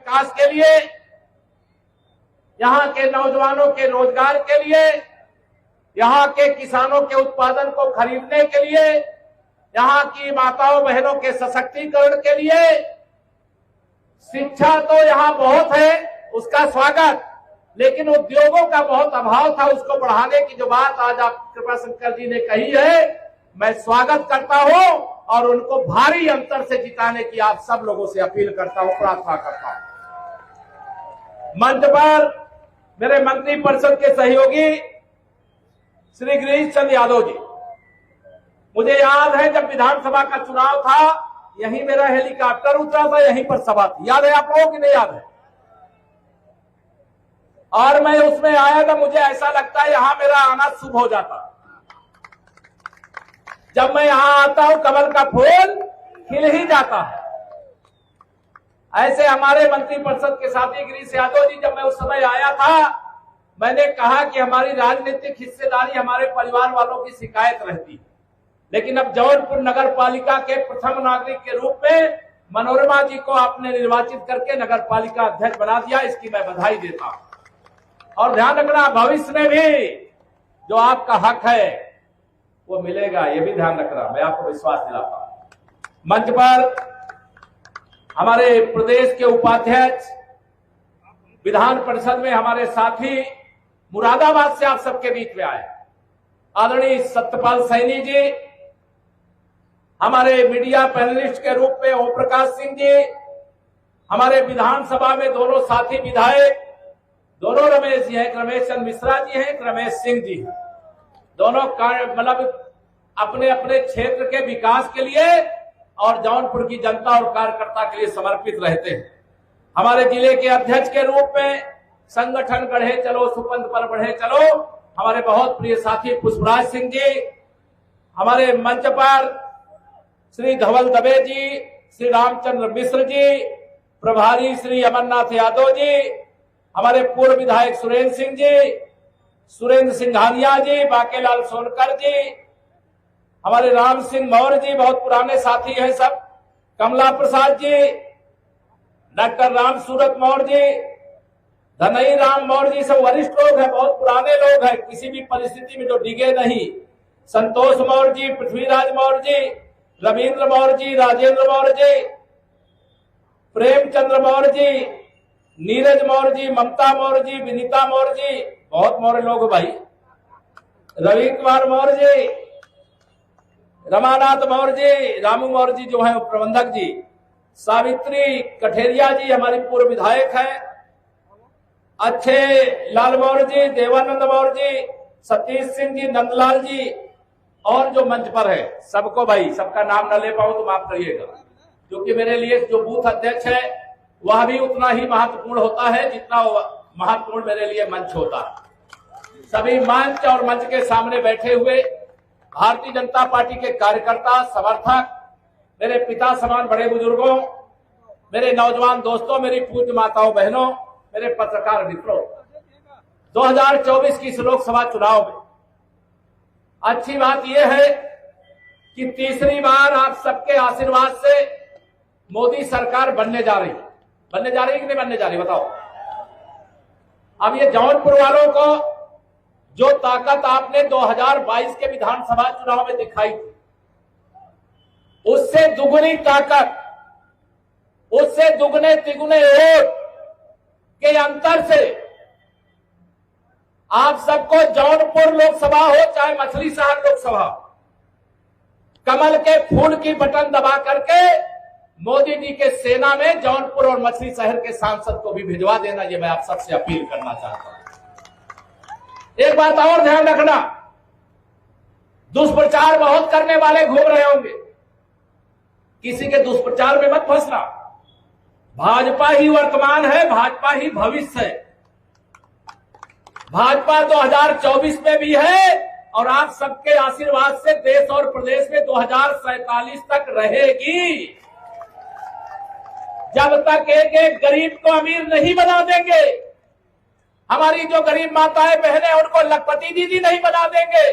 विकास के लिए, यहाँ के नौजवानों के रोजगार के लिए, यहाँ के किसानों के उत्पादन को खरीदने के लिए, यहाँ की माताओं बहनों के सशक्तिकरण के लिए। शिक्षा तो यहाँ बहुत है, उसका स्वागत, लेकिन उद्योगों का बहुत अभाव था, उसको बढ़ाने की जो बात आज आप कृपाशंकर जी ने कही है, मैं स्वागत करता हूं और उनको भारी अंतर से जिताने की आप सब लोगों से अपील करता हूं, प्रार्थना करता हूं। मंच पर मेरे मंत्री परिषद के सहयोगी श्री गिरीश चंद्र यादव जी, मुझे याद है जब विधानसभा का चुनाव था, यहीं मेरा हेलीकॉप्टर उतरा था, यहीं पर सभा थी, याद है आप लोगों की नहीं याद है? और मैं उसमें आया था, मुझे ऐसा लगता है यहां मेरा आना शुभ हो जाता। जब मैं यहां आता हूं कमल का फूल खिल ही जाता है। ऐसे हमारे मंत्री परिषद के साथी गिरीश यादव जी, जब मैं उस समय आया था, मैंने कहा कि हमारी राजनीतिक हिस्सेदारी हमारे परिवार वालों की शिकायत रहती है, लेकिन अब जौनपुर नगर पालिका के प्रथम नागरिक के रूप में मनोरमा जी को आपने निर्वाचित करके नगर पालिका अध्यक्ष बना दिया, इसकी मैं बधाई देता हूं। और ध्यान रखना, भविष्य में भी जो आपका हक है वो मिलेगा, ये भी ध्यान रखना, मैं आपको विश्वास दिलाता हूं। मंच पर हमारे प्रदेश के उपाध्यक्ष, विधान परिषद में हमारे साथी मुरादाबाद से आप सबके बीच में आए आदरणीय सत्यपाल सैनी जी, हमारे मीडिया पैनलिस्ट के रूप में ओम प्रकाश सिंह जी, हमारे विधानसभा में दोनों साथी विधायक, दोनों रमेश जी हैं, एक रमेश चंद्र मिश्रा जी हैं, एक रमेश सिंह जी हैं, दोनों मतलब अपने अपने क्षेत्र के विकास के लिए और जौनपुर की जनता और कार्यकर्ता के लिए समर्पित रहते हैं। हमारे जिले के अध्यक्ष के रूप में संगठन गढ़े चलो सुपंथ पर बढ़े चलो, हमारे बहुत प्रिय साथी पुष्पराज सिंह जी, हमारे मंच पर श्री धवल दबे जी, श्री रामचंद्र मिश्र जी, प्रभारी श्री अमरनाथ यादव जी, हमारे पूर्व विधायक सुरेंद्र सिंह जी, सुरेंद्र सिंघानिया जी, बाकेलाल सोनकर जी, हमारे राम सिंह मौर्य जी, बहुत पुराने साथी हैं सब, कमला प्रसाद जी, डॉक्टर राम सूरत मौर्य जी, धनई राम मौर्य जी, सब वरिष्ठ लोग हैं, बहुत पुराने लोग हैं, किसी भी परिस्थिति में जो डिगे नहीं। संतोष मौर्य जी, पृथ्वीराज मौर्य जी, रविंद्र मौर्य जी, राजेंद्र मौर्य जी, प्रेमचंद्र मौर्य जी, नीरज मौर्य जी, ममता मौर्य जी, विनीता मौर्य जी, बहुत मौर्य लोग भाई, रवि कुमार मौर्य जी, रमानाथ मौर्य जी, रामू मौर्य जी जो है प्रबंधक जी, सावित्री कठेरिया जी हमारी पूर्व विधायक है, अच्छे लाल मौर्य जी, देवानंद मौर्य जी, सतीश सिंह जी, नंदलाल जी, और जो मंच पर है सबको भाई, सबका नाम न ले पाऊं तो माफ करिएगा, क्योंकि मेरे लिए जो बूथ अध्यक्ष है वह भी उतना ही महत्वपूर्ण होता है जितना महत्वपूर्ण मेरे लिए मंच होता है। सभी मंच और मंच के सामने बैठे हुए भारतीय जनता पार्टी के कार्यकर्ता, समर्थक, मेरे पिता समान बड़े बुजुर्गों, मेरे नौजवान दोस्तों, मेरी पूज्य माताओं बहनों, मेरे पत्रकार मित्रों, 2024 की इस लोकसभा चुनाव में अच्छी बात यह है कि तीसरी बार आप सबके आशीर्वाद से मोदी सरकार बनने जा रही है। बनने जा रही है कि नहीं बनने जा रही, बताओ। अब ये जौनपुर वालों को जो ताकत आपने 2022 के विधानसभा चुनाव में दिखाई थी, उससे दुगुनी ताकत, उससे दुगने तिगुने वोट के अंतर से आप सबको जौनपुर लोकसभा हो चाहे मछली शहर लोकसभा, कमल के फूल की बटन दबा करके मोदी जी के सेना में जौनपुर और मछली शहर के सांसद को भी भिजवा देना, ये मैं आप सबसे अपील करना चाहता हूं। एक बात और ध्यान रखना, दुष्प्रचार बहुत करने वाले घूम रहे होंगे, किसी के दुष्प्रचार में मत फंसना। भाजपा ही वर्तमान है, भाजपा ही भविष्य है। भाजपा 2024 में भी है और आप सबके आशीर्वाद से देश और प्रदेश में 2047 तक रहेगी। जब तक एक एक गरीब को अमीर नहीं बना देंगे, हमारी जो गरीब माताएं बहनें उनको लखपति दीदी नहीं बना देंगे,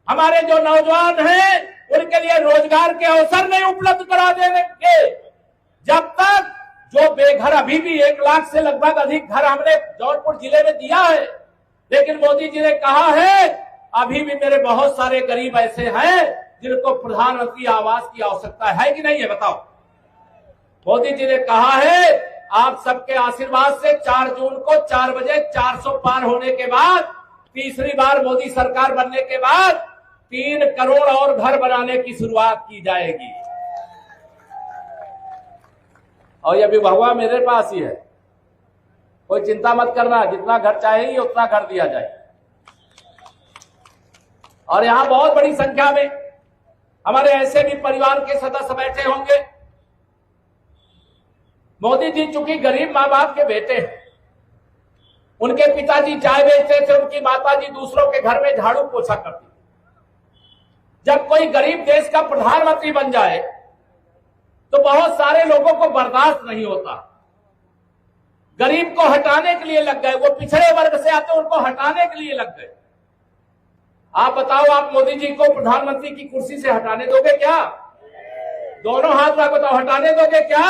हमारे जो नौजवान हैं उनके लिए रोजगार के अवसर नहीं उपलब्ध करा देंगे, जब तक जो बेघर अभी भी 1 लाख से लगभग अधिक घर हमने जौनपुर जिले में दिया है, लेकिन मोदी जी ने कहा है अभी भी मेरे बहुत सारे गरीब ऐसे हैं जिनको प्रधानमंत्री आवास की आवश्यकता है कि नहीं है, बताओ। मोदी जी ने कहा है आप सबके आशीर्वाद से 4 जून को 4 बजे 400 पार होने के बाद, तीसरी बार मोदी सरकार बनने के बाद 3 करोड़ और घर बनाने की शुरुआत की जाएगी। और ये विभवा मेरे पास ही है, कोई चिंता मत करना, जितना घर चाहिए उतना घर दिया जाए। और यहां बहुत बड़ी संख्या में हमारे ऐसे भी परिवार के सदस्य बैठे होंगे। मोदी जी चूंकि गरीब मां बाप के बेटे हैं, उनके पिताजी चाय बेचते थे, उनकी माताजी दूसरों के घर में झाड़ू पोछा करती। जब कोई गरीब देश का प्रधानमंत्री बन जाए तो बहुत सारे लोगों को बर्दाश्त नहीं होता, गरीब को हटाने के लिए लग गए, वो पिछड़े वर्ग से आते उनको हटाने के लिए लग गए। आप बताओ, आप मोदी जी को प्रधानमंत्री की कुर्सी से हटाने दोगे क्या? दोनों हाथ में बताओ, हटाने दोगे क्या?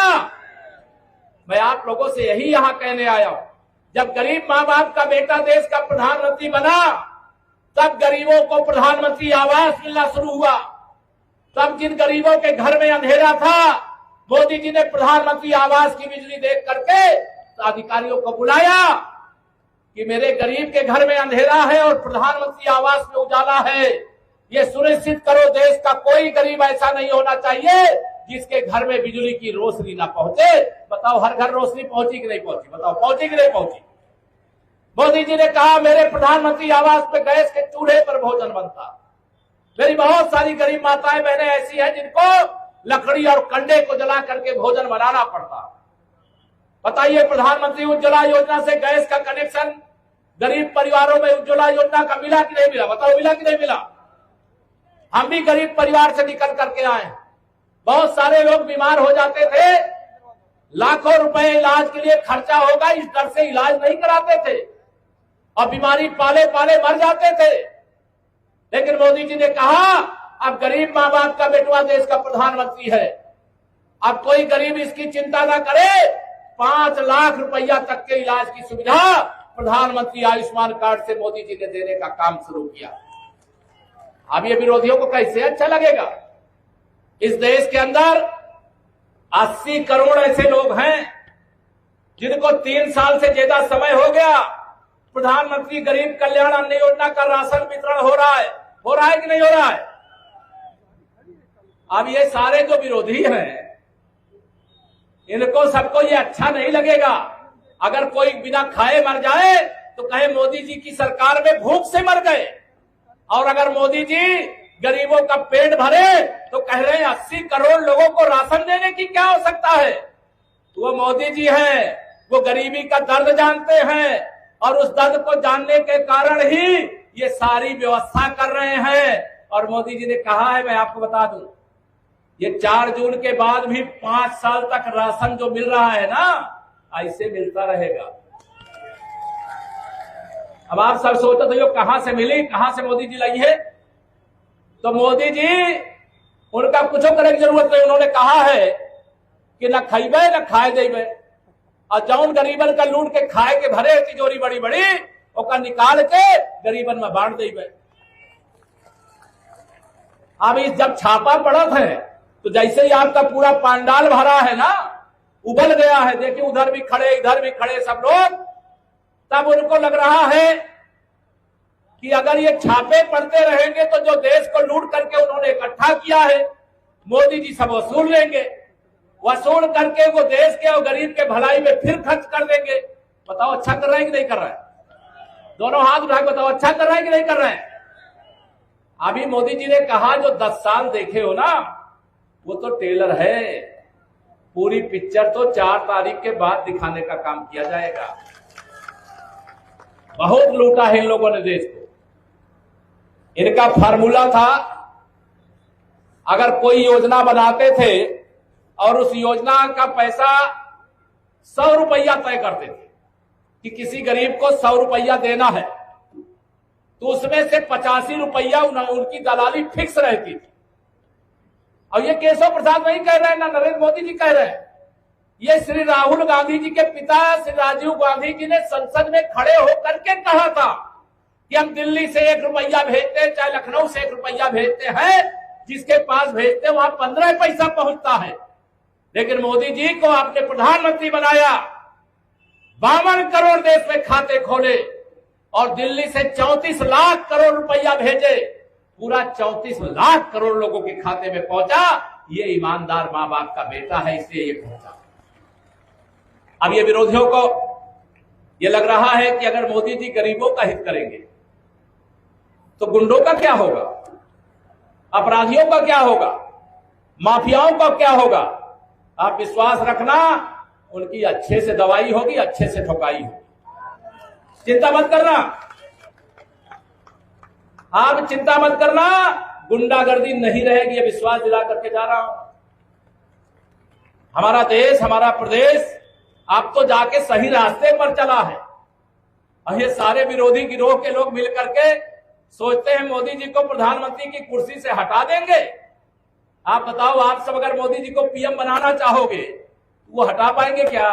मैं आप लोगों से यही यहां कहने आया हूं, जब गरीब मां बाप का बेटा देश का प्रधानमंत्री बना तब गरीबों को प्रधानमंत्री आवास मिलना शुरू हुआ। तब जिन गरीबों के घर में अंधेरा था, मोदी जी ने प्रधानमंत्री आवास की बिजली देख करके अधिकारियों को बुलाया कि मेरे गरीब के घर में अंधेरा है और प्रधानमंत्री आवास में उजाला है, ये सुनिश्चित करो देश का कोई गरीब ऐसा नहीं होना चाहिए जिसके घर में बिजली की रोशनी ना पहुंचे। बताओ, हर घर रोशनी पहुंची कि नहीं पहुंची? बताओ, पहुंची कि नहीं पहुंची? मोदी जी ने कहा मेरे प्रधानमंत्री आवास पे गैस के चूल्हे पर भोजन बनता। मेरी बहुत सारी गरीब माताएं बहनें ऐसी हैं जिनको लकड़ी और कंडे को जला करके भोजन बनाना पड़ता। बताइए, प्रधानमंत्री उज्ज्वला योजना से गैस का कनेक्शन गरीब परिवारों में उज्ज्वला योजना का मिला कि नहीं मिला? बताओ, मिला कि नहीं मिला? हम भी गरीब परिवार से निकल करके आए। बहुत सारे लोग बीमार हो जाते थे, लाखों रुपए इलाज के लिए खर्चा होगा इस डर से इलाज नहीं कराते थे और बीमारी पाले पाले मर जाते थे। लेकिन मोदी जी ने कहा अब गरीब मां बाप का बेटवा देश का प्रधानमंत्री है, अब कोई गरीब इसकी चिंता ना करे, 5 लाख रुपया तक के इलाज की सुविधा प्रधानमंत्री आयुष्मान कार्ड से मोदी जी ने देने का काम शुरू किया। अब ये विरोधियों को कैसे अच्छा लगेगा? इस देश के अंदर 80 करोड़ ऐसे लोग हैं जिनको 3 साल से ज्यादा समय हो गया प्रधानमंत्री गरीब कल्याण अन्न योजना का राशन वितरण हो रहा है कि नहीं हो रहा है? अब ये सारे जो विरोधी हैं, इनको सबको ये अच्छा नहीं लगेगा। अगर कोई बिना खाए मर जाए तो कहे मोदी जी की सरकार में भूख से मर गए, और अगर मोदी जी गरीबों का पेट भरे तो कह रहे हैं 80 करोड़ लोगों को राशन देने की क्या आवश्यकता है। तो वो मोदी जी हैं, वो गरीबी का दर्द जानते हैं और उस दर्द को जानने के कारण ही ये सारी व्यवस्था कर रहे हैं। और मोदी जी ने कहा है, मैं आपको बता दूं, ये 4 जून के बाद भी 5 साल तक राशन जो मिल रहा है ना, ऐसे मिलता रहेगा। अब आप सब सोचते थे कहां से मिली, कहां से मोदी जी लाई है? तो मोदी जी उनका कुछ करने की जरूरत नहीं। उन्होंने कहा है कि न खइबे न खाए देबे, और जौन गरीबन का लूट के खाए के भरे तिजोरी बड़ी बड़ी ओका निकाल के गरीबन में बांट देबे। अब इस जब छापा पड़त है तो जैसे ही आपका पूरा पांडाल भरा है ना, उबल गया है, देखिए उधर भी खड़े इधर भी खड़े सब लोग, तब उनको लग रहा है कि अगर ये छापे पड़ते रहेंगे तो जो देश को लूट करके उन्होंने इकट्ठा किया है मोदी जी सब वसूल लेंगे, वसूल करके वो देश के और गरीब के भलाई में फिर खर्च कर देंगे। बताओ, अच्छा कर रहे हैं कि नहीं कर रहे हैं? दोनों हाथ उठा बताओ, अच्छा कर रहे हैं कि नहीं कर रहे हैं? अभी मोदी जी ने कहा जो 10 साल देखे हो ना, वो तो टेलर है, पूरी पिक्चर तो 4 तारीख के बाद दिखाने का काम किया जाएगा। बहुत लूटा है इन लोगों ने देश को। इनका फार्मूला था, अगर कोई योजना बनाते थे और उस योजना का पैसा 100 रुपया तय करते थे कि किसी गरीब को 100 रुपया देना है, तो उसमें से 85 रुपया उनकी दलाली फिक्स रहती थी। और ये केशव प्रसाद नहीं कह रहे हैं, ना नरेंद्र मोदी जी कह रहे हैं, ये श्री राहुल गांधी जी के पिता श्री राजीव गांधी जी ने संसद में खड़े होकर के कहा था कि हम दिल्ली से 1 रुपया भेजते हैं, चाहे लखनऊ से 1 रुपया भेजते हैं, जिसके पास भेजते हैं वहां 15 पैसा पहुंचता है। लेकिन मोदी जी को आपने प्रधानमंत्री बनाया, 52 करोड़ देश में खाते खोले और दिल्ली से 34 लाख करोड़ रुपया भेजे, पूरा 34 लाख करोड़ लोगों के खाते में पहुंचा। ये ईमानदार मां बाप का बेटा है, इसलिए ये पहुंचा। अब ये विरोधियों को ये लग रहा है कि अगर मोदी जी गरीबों का हित करेंगे तो गुंडों का क्या होगा, अपराधियों का क्या होगा, माफियाओं का क्या होगा। आप विश्वास रखना, उनकी अच्छे से दवाई होगी, अच्छे से ठोकाई होगी। चिंता मत करना, आप चिंता मत करना, गुंडागर्दी नहीं रहेगी, ये विश्वास दिला करके जा रहा हूं। हमारा देश, हमारा प्रदेश आप तो जाके सही रास्ते पर चला है। और ये सारे विरोधी गिरोह के लोग मिलकर के सोचते हैं मोदी जी को प्रधानमंत्री की कुर्सी से हटा देंगे। आप बताओ, आप सब अगर मोदी जी को पीएम बनाना चाहोगे वो हटा पाएंगे क्या?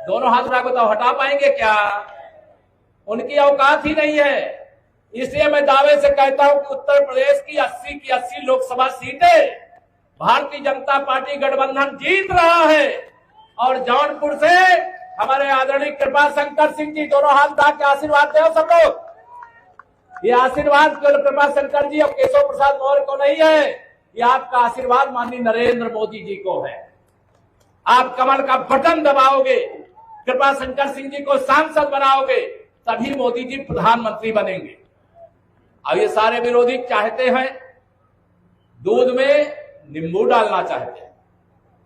दोनों हाथ उठा बताओ, हटा पाएंगे क्या? उनकी औकात ही नहीं है। इसलिए मैं दावे से कहता हूं कि उत्तर प्रदेश की 80 की 80 लोकसभा सीटें भारतीय जनता पार्टी गठबंधन जीत रहा है। और जौनपुर से हमारे आदरणीय कृपा शंकर सिंह जी, दोनों हाथ उठा के आशीर्वाद दो सब लोग। ये आशीर्वाद केवल कृपा शंकर जी और केशव प्रसाद मौर्य को नहीं है, ये आपका आशीर्वाद माननीय नरेंद्र मोदी जी को है। आप कमल का बटन दबाओगे, कृपा शंकर सिंह जी को सांसद बनाओगे, तभी मोदी जी प्रधानमंत्री बनेंगे। अब ये सारे विरोधी चाहते हैं दूध में नींबू डालना चाहते हैं,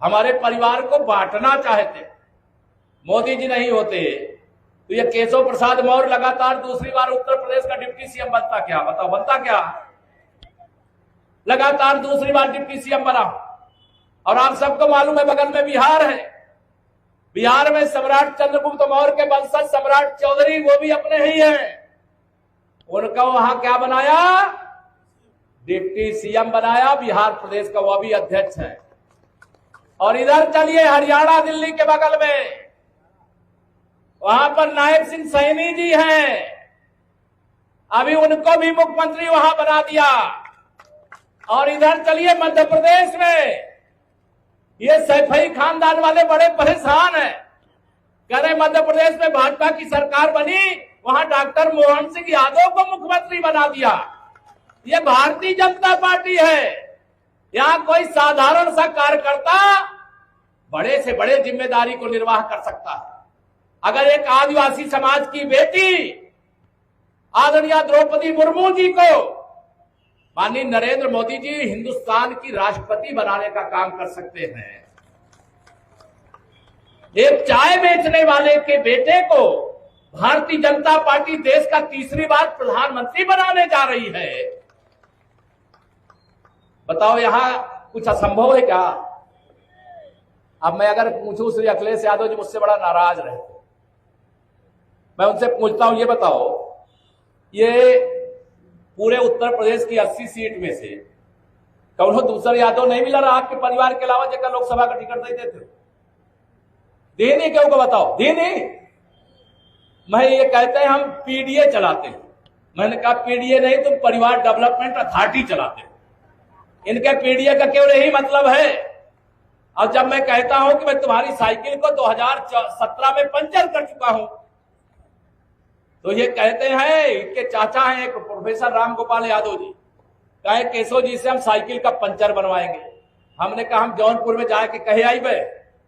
हमारे परिवार को बांटना चाहते हैं। मोदी जी नहीं होते तो ये केशव प्रसाद मौर्य लगातार दूसरी बार उत्तर प्रदेश का डिप्टी सीएम बनता क्या? बताओ, बनता क्या? लगातार दूसरी बार डिप्टी सीएम बना। और आप सबको मालूम है बगल में बिहार है, बिहार में सम्राट चंद्रगुप्त मौर्य के वंशज सम्राट चौधरी, वो भी अपने ही हैं। उनका वहां क्या बनाया? डिप्टी सीएम बनाया बिहार प्रदेश का, वो भी अध्यक्ष है। और इधर चलिए हरियाणा, दिल्ली के बगल में, वहां पर नायब सिंह सैनी जी हैं, अभी उनको भी मुख्यमंत्री वहां बना दिया। और इधर चलिए मध्य प्रदेश में, ये सैफई खानदान वाले बड़े परेशान हैं, कह रहे मध्य प्रदेश में भाजपा की सरकार बनी, वहां डॉक्टर मोहन सिंह यादव को मुख्यमंत्री बना दिया। ये भारतीय जनता पार्टी है। यहां कोई साधारण सा कार्यकर्ता बड़े से बड़े जिम्मेदारी को निर्वाह कर सकता है। अगर एक आदिवासी समाज की बेटी आदरणीय द्रौपदी मुर्मू जी को माननीय नरेंद्र मोदी जी हिंदुस्तान की राष्ट्रपति बनाने का काम कर सकते हैं, एक चाय बेचने वाले के बेटे को भारतीय जनता पार्टी देश का तीसरी बार प्रधानमंत्री बनाने जा रही है। बताओ, यहां कुछ असंभव है क्या? अब मैं अगर पूछूं, श्री अखिलेश यादव जी मुझसे बड़ा नाराज रहे, मैं उनसे पूछता हूं, ये बताओ, ये पूरे उत्तर प्रदेश की 80 सीट में से कौन दूसरा यादव नहीं मिला रहा आपके परिवार के अलावा जगह लोकसभा का टिकट दे देते? दे नहीं क्यों को बताओ, दे नहीं। मैं ये कहते हैं हम पीडीए चलाते हैं। मैंने कहा पीडीए नहीं, तुम परिवार डेवलपमेंट अथॉरिटी चलाते हो। इनके पीडीए का केवल यही मतलब है। और जब मैं कहता हूं कि मैं तुम्हारी साइकिल को 2017 में पंचर कर चुका हूं, तो ये कहते हैं, इनके चाचा हैं एक प्रोफेसर राम गोपाल यादव जी, कहे केशव जी से हम साइकिल का पंचर बनवाएंगे। हमने कहा हम जौनपुर में जाके कहे आई बे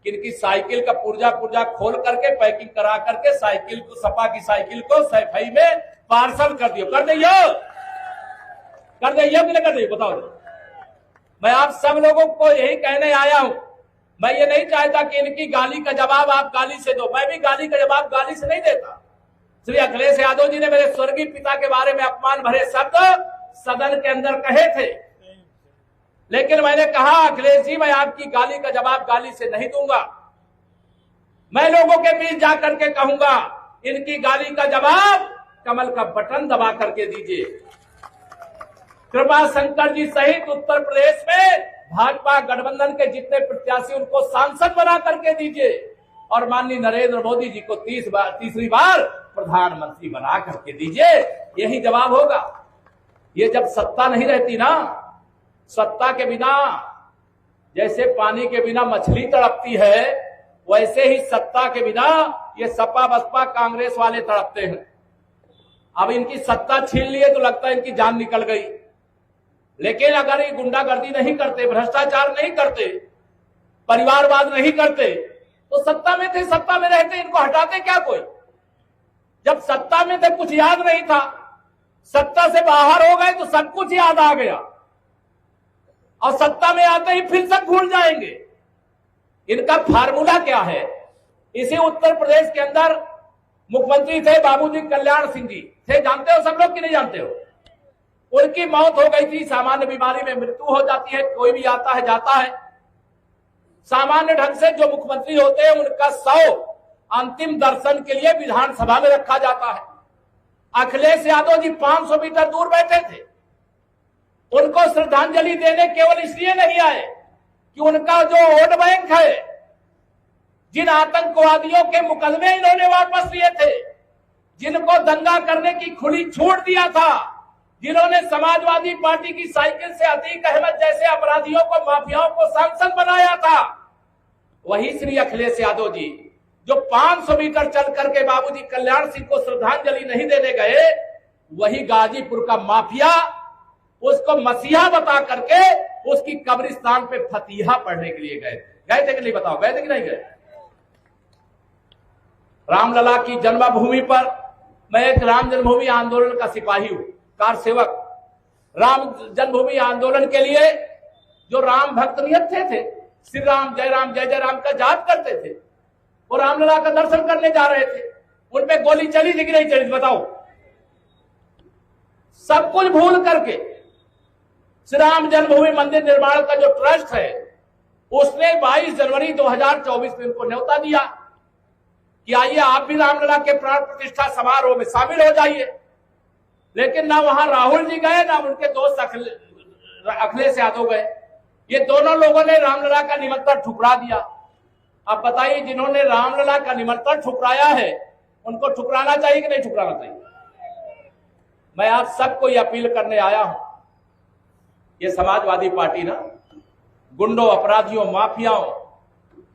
कि इनकी साइकिल का पुर्जा खोल करके पैकिंग करा करके साइकिल को, सपा की साइकिल को सैफई में पार्सल कर दियो। कर दियो कि नहीं कर दियो? बताओ। मैं आप सब लोगों को यही कहने आया हूं। मैं ये नहीं चाहता कि इनकी गाली का जवाब आप गाली से दो, मैं भी गाली का जवाब गाली से नहीं देता। श्री अखिलेश यादव जी ने मेरे स्वर्गीय पिता के बारे में अपमान भरे शब्द सदन के अंदर कहे थे, लेकिन मैंने कहा अखिलेश जी, मैं आपकी गाली का जवाब गाली से नहीं दूंगा। मैं लोगों के बीच जाकर के कहूंगा, इनकी गाली का जवाब कमल का बटन दबा करके दीजिए। कृपा शंकर जी सहित उत्तर प्रदेश में भाजपा गठबंधन के जितने प्रत्याशी उनको सांसद बना करके दीजिए और माननीय नरेंद्र मोदी जी को तीसरी बार प्रधानमंत्री बना करके दीजिए। यही जवाब होगा। ये जब सत्ता नहीं रहती ना, सत्ता के बिना जैसे पानी के बिना मछली तड़पती है, वैसे ही सत्ता के बिना ये सपा बसपा कांग्रेस वाले तड़पते हैं। अब इनकी सत्ता छीन लिए तो लगता है इनकी जान निकल गई, लेकिन अगर ये गुंडागर्दी नहीं करते, भ्रष्टाचार नहीं करते, परिवारवाद नहीं करते, तो सत्ता में थे, सत्ता में रहते, इनको हटाते क्या कोई? जब सत्ता में थे कुछ याद नहीं था, सत्ता से बाहर हो गए तो सब कुछ याद आ गया, और सत्ता में आते ही फिर सब भूल जाएंगे। इनका फार्मूला क्या है? इसी उत्तर प्रदेश के अंदर मुख्यमंत्री थे बाबूजी कल्याण सिंह जी थे, जानते हो सब लोग कि नहीं जानते हो? उनकी मौत हो गई थी, सामान्य बीमारी में मृत्यु हो जाती है, कोई भी आता है जाता है। सामान्य ढंग से जो मुख्यमंत्री होते हैं उनका शव अंतिम दर्शन के लिए विधानसभा में रखा जाता है। अखिलेश यादव जी 500 मीटर दूर बैठे थे, उनको श्रद्धांजलि देने केवल इसलिए नहीं आए कि उनका जो वोट बैंक है, जिन आतंकवादियों के मुकदमे इन्होंने वापस लिए थे, जिनको दंगा करने की खुली छूट दिया था, जिन्होंने समाजवादी पार्टी की साइकिल से अतीक अहमद जैसे अपराधियों को, माफियाओं को सांसद बनाया था, वही श्री अखिलेश यादव जी जो 500 मीटर चल करके बाबूजी कल्याण सिंह को श्रद्धांजलि नहीं देने गए, वही गाजीपुर का माफिया उसको मसीहा बता करके उसकी कब्रिस्तान पे फतीहा पढ़ने के लिए गए थे कि नहीं? बताओ, गए थे कि नहीं गए? रामलला की जन्मभूमि पर मैं एक राम जन्मभूमि आंदोलन का सिपाही हूं, कार सेवक। राम जन्मभूमि आंदोलन के लिए जो राम भक्त नियत थे, श्री राम जय जय राम का जाप करते थे, वो रामलला का दर्शन करने जा रहे थे, उन पे गोली चली थी कि नहीं चली? बताओ। सब कुछ भूल करके श्री राम जन्मभूमि मंदिर निर्माण का जो ट्रस्ट है, उसने 22 जनवरी 2024 में उनको न्योता दिया कि आइए आप भी रामलला के प्राण प्रतिष्ठा समारोह में शामिल हो जाइए। लेकिन ना वहां राहुल जी गए, ना उनके दोस्त अखिलेश यादव गए। ये दोनों लोगों ने रामलला का निमंत्रण ठुकरा दिया। अब बताइए, जिन्होंने रामलला का निमंत्रण ठुकराया है, उनको ठुकराना चाहिए कि नहीं ठुकराना चाहिए? मैं आज सबको ये अपील करने आया हूं, ये समाजवादी पार्टी ना गुंडों, अपराधियों, माफियाओं,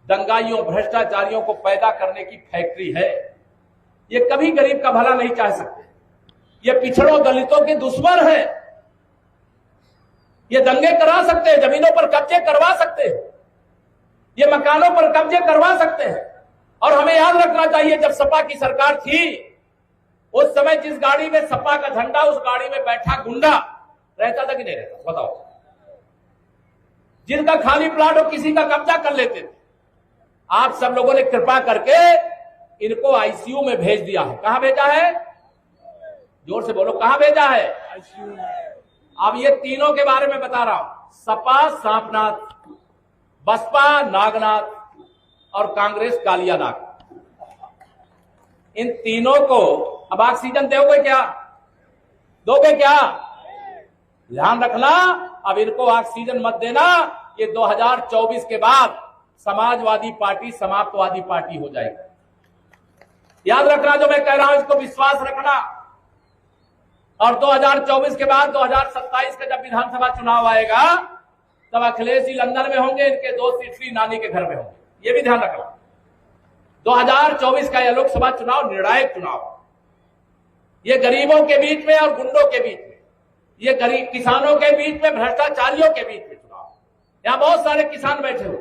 दंगाइयों, भ्रष्टाचारियों को पैदा करने की फैक्ट्री है। ये कभी गरीब का भला नहीं चाह सकते। ये पिछड़ों, दलितों के दुश्मन है। ये दंगे करा सकते हैं, जमीनों पर कब्जे करवा सकते हैं, ये मकानों पर कब्जे करवा सकते हैं। और हमें याद रखना चाहिए, जब सपा की सरकार थी, उस समय जिस गाड़ी में सपा का झंडा, उस गाड़ी में बैठा गुंडा रहता था कि नहीं रहता? बताओ। जिनका खाली प्लाट हो, किसी का कब्जा कर लेते थे। आप सब लोगों ने कृपा करके इनको आईसीयू में भेज दिया है। कहां भेजा है? जोर से बोलो, कहां भेजा है? आईसीयू में। अब ये तीनों के बारे में बता रहा हूं। सपा सांपनाथ, बसपा नागनाथ और कांग्रेस कालियानाग। इन तीनों को अब ऑक्सीजन दोगे क्या? दोगे क्या? ध्यान रखना, अब इनको ऑक्सीजन मत देना। ये 2024 के बाद समाजवादी पार्टी समाप्तवादी पार्टी हो जाएगी। याद रखना, जो मैं कह रहा हूं इसको विश्वास रखना। और 2024 के बाद 2027 का जब विधानसभा चुनाव आएगा, तब अखिलेश जी लंदन में होंगे, इनके दोस्त श्री नानी के घर में होंगे। ये भी ध्यान रखना। 2024 का यह लोकसभा चुनाव निर्णायक चुनाव, ये गरीबों के बीच में और गुंडों के बीच में, ये गरीब किसानों के बीच में, भ्रष्टाचारियों के बीच में चुनाव। यहां बहुत सारे किसान बैठे हो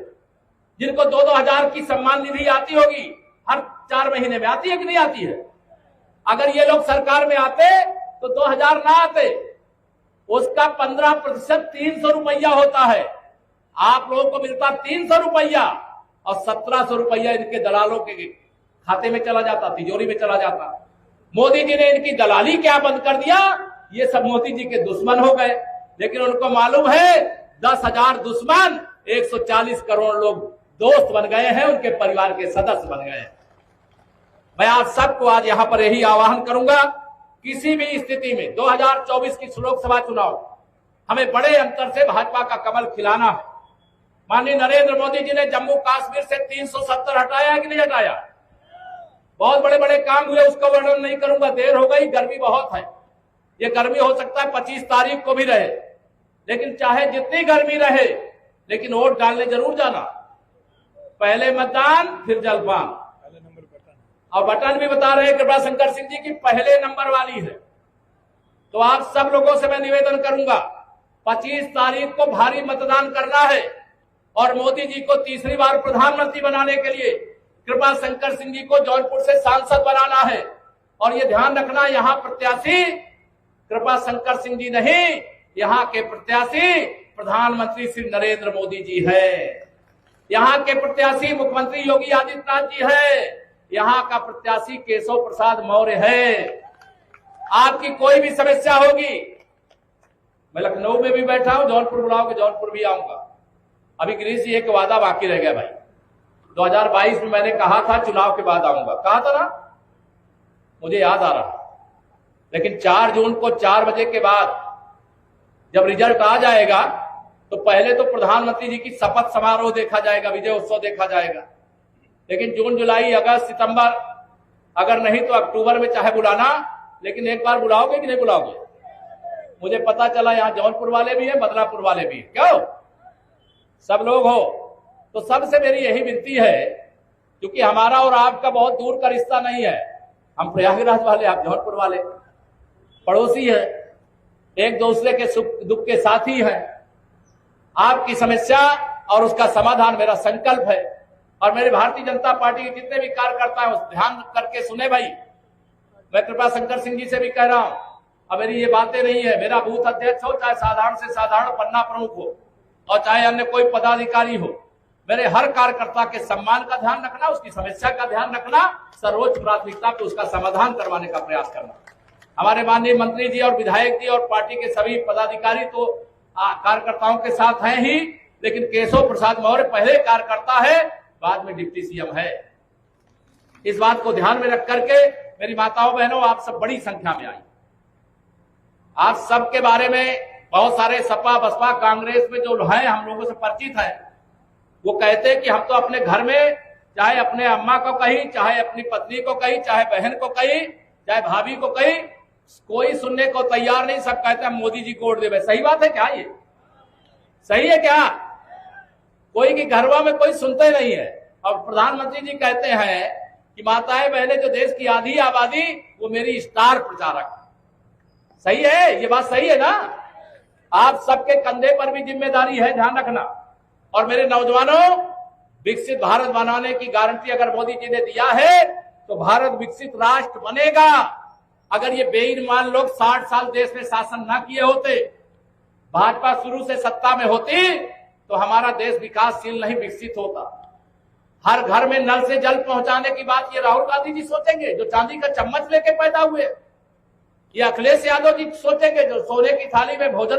जिनको 2-2 हजार की सम्मान निधि आती होगी, हर 4 महीने में आती है कि नहीं आती है? अगर ये लोग सरकार में आते तो 2000 ना आते। उसका 15% 300 रुपया होता है। आप लोगों को मिलता 300 रुपया और 1700 रुपया इनके दलालों के खाते में चला जाता, तिजोरी में चला जाता। मोदी जी ने इनकी दलाली क्या बंद कर दिया? ये सब मोदी जी के दुश्मन हो गए। लेकिन उनको मालूम है 10,000 दुश्मन, 140 करोड़ लोग दोस्त बन गए हैं, उनके परिवार के सदस्य बन गए हैं। मैं आप सबको आज यहां पर यही आह्वान करूंगा, किसी भी स्थिति में 2024 की लोकसभा चुनाव हमें बड़े अंतर से भाजपा का कमल खिलाना है। माननीय नरेंद्र मोदी जी ने जम्मू कश्मीर से 370 हटाया कि नहीं हटाया? बहुत बड़े बड़े काम हुए, उसका वर्णन नहीं करूंगा, देर हो गई, गर्मी बहुत है। ये गर्मी हो सकता है 25 तारीख को भी रहे, लेकिन चाहे जितनी गर्मी रहे, लेकिन वोट डालने जरूर जाना। पहले मतदान फिर जलपान। और बटन भी बता रहे हैं कृपा शंकर सिंह जी की पहले नंबर वाली है। तो आप सब लोगों से मैं निवेदन करूंगा, 25 तारीख को भारी मतदान करना है और मोदी जी को तीसरी बार प्रधानमंत्री बनाने के लिए कृपा शंकर सिंह जी को जौनपुर से सांसद बनाना है। और ये ध्यान रखना, यहाँ प्रत्याशी कृपा शंकर सिंह जी नहीं, यहाँ के प्रत्याशी प्रधानमंत्री श्री नरेंद्र मोदी जी है। यहाँ के प्रत्याशी मुख्यमंत्री योगी आदित्यनाथ जी है। यहाँ का प्रत्याशी केशव प्रसाद मौर्य है। आपकी कोई भी समस्या होगी, मैं लखनऊ में भी बैठा हूं, जौनपुर बुलाओगे जौनपुर भी आऊंगा। अभी गिरीश जी एक वादा बाकी रह गया भाई, 2022 में मैंने कहा था चुनाव के बाद आऊंगा, कहा था ना, मुझे याद आ रहा। लेकिन 4 जून को 4 बजे के बाद जब रिजल्ट आ जाएगा तो पहले तो प्रधानमंत्री जी की शपथ समारोह देखा जाएगा, विजय उत्सव देखा जाएगा। लेकिन जून, जुलाई, अगस्त, सितंबर, अगर नहीं तो अक्टूबर में चाहे बुलाना, लेकिन एक बार बुलाओगे कि नहीं बुलाओगे? मुझे पता चला यहाँ जौनपुर वाले भी हैं, बदलापुर वाले भी हैं, क्यों सब लोग हो। तो सबसे मेरी यही विनती है, क्योंकि हमारा और आपका बहुत दूर का रिश्ता नहीं है, हम प्रयागराज वाले, आप जौनपुर वाले, पड़ोसी हैं, एक दूसरे के सुख दुख के साथी हैं। आपकी समस्या और उसका समाधान मेरा संकल्प है। और मेरे भारतीय जनता पार्टी के जितने भी कार्यकर्ता हैं, ध्यान करके सुने भाई, मैं कृपा शंकर सिंह जी से भी कह रहा हूं, अब मेरी ये बातें नहीं है, मेरा बूथ अध्यक्ष हो, चाहे साधारण से साधारण पन्ना प्रमुख हो, और चाहे अन्य कोई पदाधिकारी हो, मेरे हर कार्यकर्ता के सम्मान का ध्यान रखना, उसकी समस्या का ध्यान रखना, सर्वोच्च प्राथमिकता पे उसका समाधान करवाने का प्रयास करना। हमारे माननीय मंत्री जी और विधायक जी और पार्टी के सभी पदाधिकारी तो कार्यकर्ताओं के साथ हैं ही, लेकिन केशव प्रसाद मौर्य पहले कार्यकर्ता है, बाद में डिप्टी सीएम है। इस बात को ध्यान में रख करके मेरी माताओं बहनों, आप सब बड़ी संख्या में आई। आप सब के बारे में बहुत सारे सपा बसपा कांग्रेस में जो हैं, हम लोगों से परिचित हैं, वो कहते हैं कि हम तो अपने घर में चाहे अपने अम्मा को कही, चाहे अपनी पत्नी को कही, चाहे बहन को कही, चाहे भाभी को कही, कोई सुनने को तैयार नहीं, सब कहते हैं मोदी जी को वोट देवे। सही बात है क्या? ये सही है क्या? कोई की घरवा में कोई सुनते नहीं है। और प्रधानमंत्री जी कहते हैं कि माताएं बहनें, जो देश की आधी आबादी, वो मेरी स्टार प्रचारक। सही है, ये बात सही है ना? आप सबके कंधे पर भी जिम्मेदारी है, ध्यान रखना। और मेरे नौजवानों, विकसित भारत बनाने की गारंटी अगर मोदी जी ने दिया है तो भारत विकसित राष्ट्र बनेगा। अगर ये बेईमान लोग 60 साल देश में शासन न किए होते, भाजपा शुरू से सत्ता में होती, तो हमारा देश विकासशील नहीं, विकसित होता। हर घर में नल से जल पहुंचाने की बात ये राहुल गांधी जी सोचेंगे जो चांदी का चम्मच लेके पैदा हुए? ये अखिलेश यादव जी सोचेंगे जो सोने की थाली में भोजन